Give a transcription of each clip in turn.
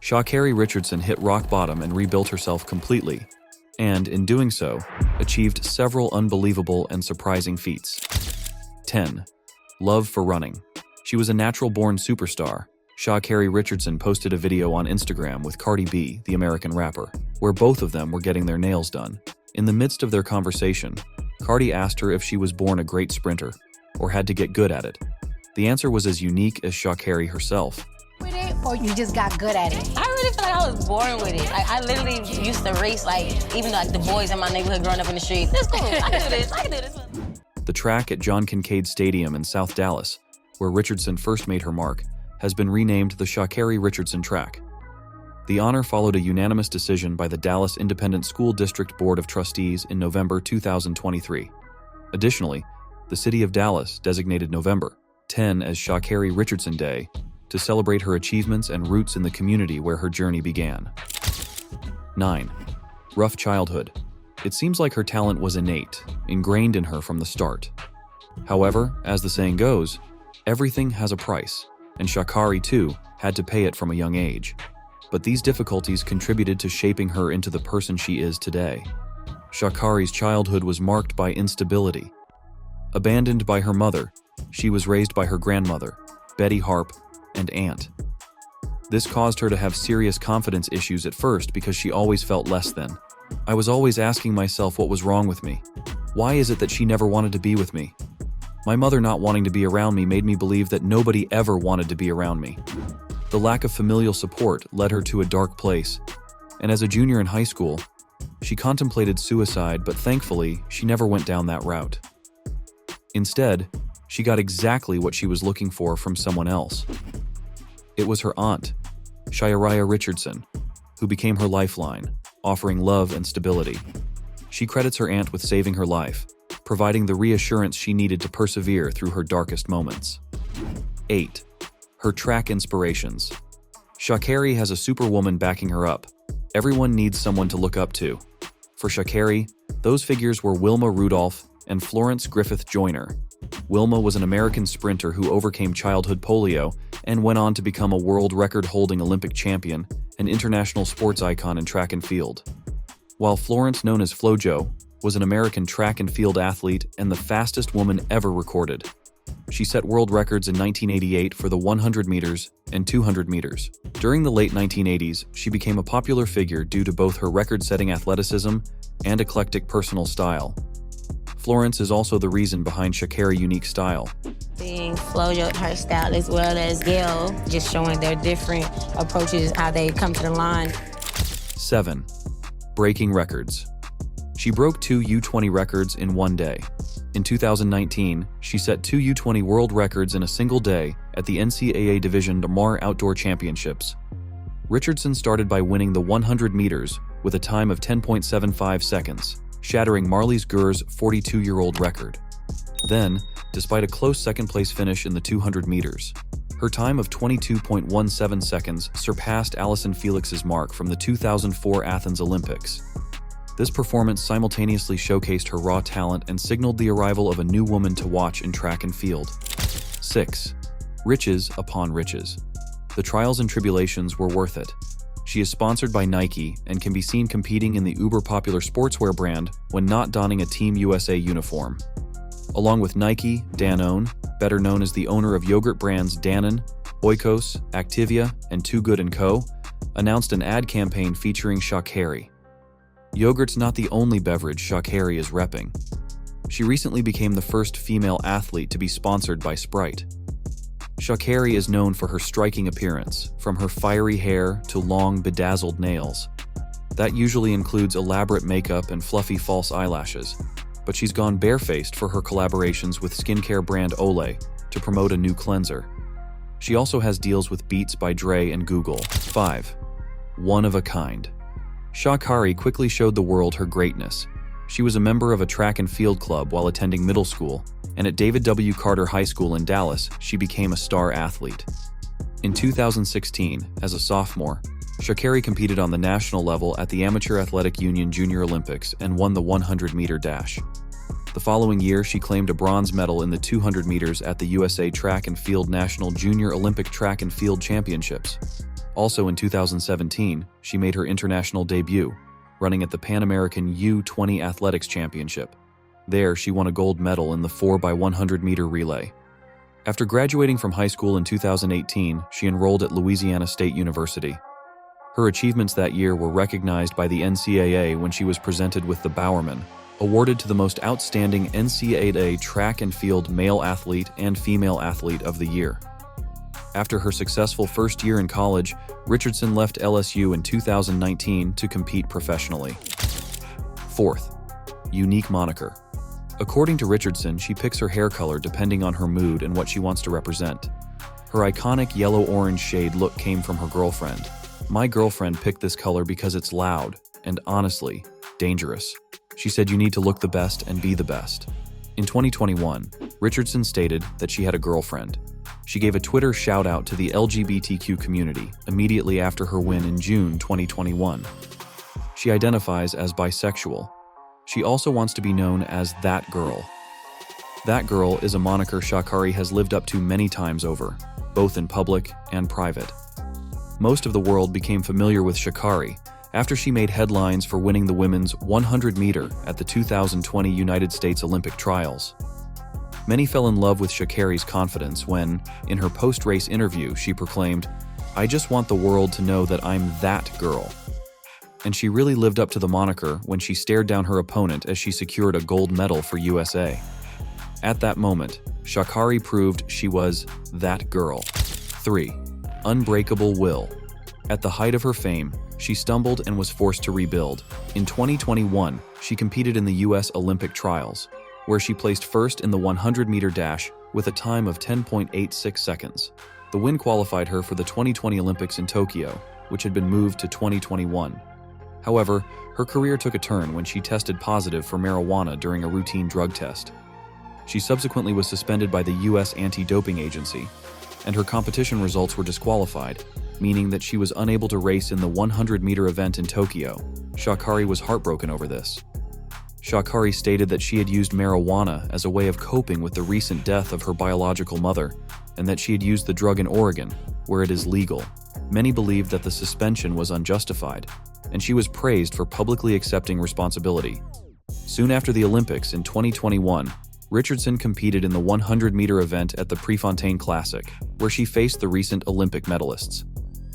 Sha'Carri Richardson hit rock bottom and rebuilt herself completely, and, in doing so, achieved several unbelievable and surprising feats. 10. Love for running. She was a natural-born superstar. Sha'Carri Richardson posted a video on Instagram with Cardi B, the American rapper, where both of them were getting their nails done. In the midst of their conversation, Cardi asked her if she was born a great sprinter, or had to get good at it. The answer was as unique as Sha'Carri herself. With it, or you just got good at it? I really feel like I was born with it. Like, I literally used to race, even like the boys in my neighborhood growing up in the street. That's cool, I can do this, I can do this. The track at John Kincaid Stadium in South Dallas, where Richardson first made her mark, has been renamed the Sha'Carri Richardson Track. The honor followed a unanimous decision by the Dallas Independent School District Board of Trustees in November 2023. Additionally, the city of Dallas designated November 10 as Sha'Carri Richardson Day to celebrate her achievements and roots in the community where her journey began. 9. Rough childhood. It seems like her talent was innate, ingrained in her from the start. However, as the saying goes, everything has a price, and Sha'Carri, too, had to pay it from a young age. But these difficulties contributed to shaping her into the person she is today. Sha'Carri's childhood was marked by instability. Abandoned by her mother, she was raised by her grandmother, Betty Harp, and aunt. This caused her to have serious confidence issues at first because she always felt less than. I was always asking myself what was wrong with me. Why is it that she never wanted to be with me? My mother not wanting to be around me made me believe that nobody ever wanted to be around me. The lack of familial support led her to a dark place, and as a junior in high school, she contemplated suicide, but thankfully, she never went down that route. Instead, she got exactly what she was looking for from someone else. It was her aunt, Sha'Carri Richardson, who became her lifeline, offering love and stability. She credits her aunt with saving her life, providing the reassurance she needed to persevere through her darkest moments. 8. Her track inspirations. Sha'Carri has a superwoman backing her up. Everyone needs someone to look up to. For Sha'Carri, those figures were Wilma Rudolph and Florence Griffith Joyner. Wilma was an American sprinter who overcame childhood polio and went on to become a world record-holding Olympic champion and international sports icon in track and field. While Florence, known as FloJo, was an American track and field athlete and the fastest woman ever recorded. She set world records in 1988 for the 100 meters and 200 meters. During the late 1980s, she became a popular figure due to both her record-setting athleticism and eclectic personal style. Florence is also the reason behind Sha'Carri's unique style. Seeing FloJo, her style, as well as Gail, just showing their different approaches, how they come to the line. 7. Breaking records. She broke 2 U20 records in one day. In 2019, she set 2 U20 world records in a single day at the NCAA Division Mar Outdoor Championships. Richardson started by winning the 100 meters with a time of 10.75 seconds, shattering Marlies Gur's 42-year-old record. Then, despite a close second-place finish in the 200 meters, her time of 22.17 seconds surpassed Allyson Felix's mark from the 2004 Athens Olympics. This performance simultaneously showcased her raw talent and signaled the arrival of a new woman to watch in track and field. 6. Riches upon riches. The trials and tribulations were worth it. She is sponsored by Nike and can be seen competing in the uber-popular sportswear brand when not donning a Team USA uniform. Along with Nike, Danone, better known as the owner of yogurt brands Danone, Oikos, Activia, and Too Good & Co., announced an ad campaign featuring Sha'Carri. Yogurt's not the only beverage Sha'Carri is repping. She recently became the first female athlete to be sponsored by Sprite. Sha'Carri is known for her striking appearance, from her fiery hair to long, bedazzled nails. That usually includes elaborate makeup and fluffy false eyelashes, but she's gone barefaced for her collaborations with skincare brand Olay to promote a new cleanser. She also has deals with Beats by Dre and Google. 5. One of a kind. Sha'Carri quickly showed the world her greatness. She was a member of a track and field club while attending middle school, and at David W. Carter High School in Dallas, she became a star athlete. In 2016, as a sophomore, Sha'Carri competed on the national level at the Amateur Athletic Union Junior Olympics and won the 100-meter dash. The following year, she claimed a bronze medal in the 200 meters at the USA Track and Field National Junior Olympic Track and Field Championships. Also in 2017, she made her international debut, running at the Pan American U-20 Athletics Championship. There, she won a gold medal in the 4x100-meter relay. After graduating from high school in 2018, she enrolled at Louisiana State University. Her achievements that year were recognized by the NCAA when she was presented with the Bowerman, awarded to the most outstanding NCAA track and field male athlete and female athlete of the year. After her successful first year in college, Richardson left LSU in 2019 to compete professionally. Fourth, unique moniker. According to Richardson, she picks her hair color depending on her mood and what she wants to represent. Her iconic yellow-orange shade look came from her girlfriend. "My girlfriend picked this color because it's loud and, honestly, dangerous. She said you need to look the best and be the best." In 2021, Richardson stated that she had a girlfriend. She gave a Twitter shout-out to the LGBTQ community immediately after her win in June 2021. She identifies as bisexual. She also wants to be known as That Girl. That Girl is a moniker Sha'Carri has lived up to many times over, both in public and private. Most of the world became familiar with Sha'Carri after she made headlines for winning the women's 100-meter at the 2020 United States Olympic Trials. Many fell in love with Sha'Carri's confidence when, in her post-race interview, she proclaimed, "I just want the world to know that I'm that girl." And she really lived up to the moniker when she stared down her opponent as she secured a gold medal for USA. At that moment, Sha'Carri proved she was that girl. 3. Unbreakable will. At the height of her fame, she stumbled and was forced to rebuild. In 2021, she competed in the U.S. Olympic trials, where she placed first in the 100-meter dash with a time of 10.86 seconds. The win qualified her for the 2020 Olympics in Tokyo, which had been moved to 2021. However, her career took a turn when she tested positive for marijuana during a routine drug test. She subsequently was suspended by the U.S. Anti-Doping Agency, and her competition results were disqualified, meaning that she was unable to race in the 100-meter event in Tokyo. Sha'Carri was heartbroken over this. Sha'Carri stated that she had used marijuana as a way of coping with the recent death of her biological mother, and that she had used the drug in Oregon, where it is legal. Many believed that the suspension was unjustified, and she was praised for publicly accepting responsibility. Soon after the Olympics in 2021, Richardson competed in the 100-meter event at the Prefontaine Classic, where she faced the recent Olympic medalists.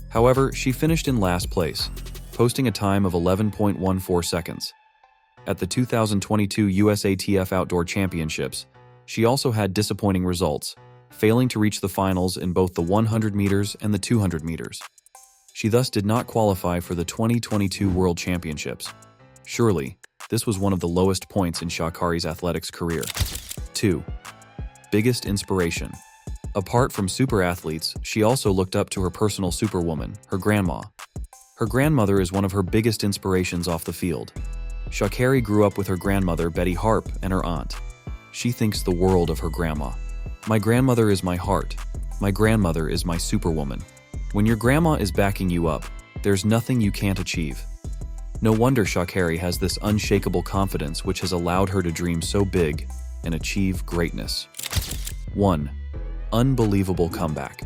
However, she finished in last place, posting a time of 11.14 seconds. At the 2022 USATF Outdoor Championships, she also had disappointing results, failing to reach the finals in both the 100 meters and the 200 meters. She thus did not qualify for the 2022 World Championships. Surely, this was one of the lowest points in Sha'Carri's athletics career. 2. Biggest inspiration. Apart from super athletes, she also looked up to her personal superwoman, her grandma. Her grandmother is one of her biggest inspirations off the field. Sha'Carri grew up with her grandmother, Betty Harp, and her aunt. She thinks the world of her grandma. "My grandmother is my heart. My grandmother is my superwoman." When your grandma is backing you up, there's nothing you can't achieve. No wonder Sha'Carri has this unshakable confidence which has allowed her to dream so big and achieve greatness. 1. Unbelievable comeback.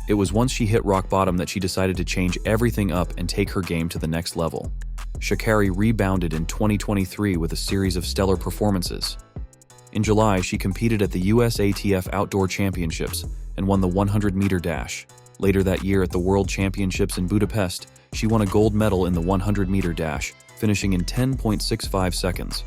It was once she hit rock bottom that she decided to change everything up and take her game to the next level. Sha'Carri rebounded in 2023 with a series of stellar performances. In July, she competed at the USATF Outdoor Championships and won the 100-meter dash. Later that year at the World Championships in Budapest, she won a gold medal in the 100-meter dash, finishing in 10.65 seconds,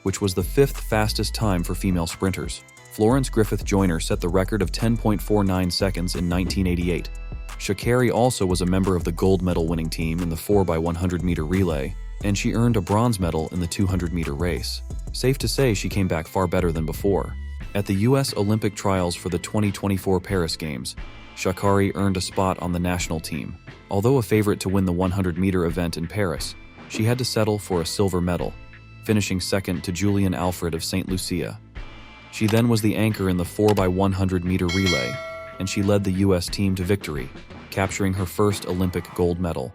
which was the 5th fastest time for female sprinters. Florence Griffith Joyner set the record of 10.49 seconds in 1988. Sha'Carri also was a member of the gold medal winning team in the 4x100-meter relay, and she earned a bronze medal in the 200-meter race. Safe to say she came back far better than before. At the U.S. Olympic trials for the 2024 Paris Games, Sha'Carri earned a spot on the national team. Although a favorite to win the 100-meter event in Paris, she had to settle for a silver medal, finishing second to Julian Alfred of St. Lucia. She then was the anchor in the 4x100-meter relay, and she led the U.S. team to victory, capturing her first Olympic gold medal.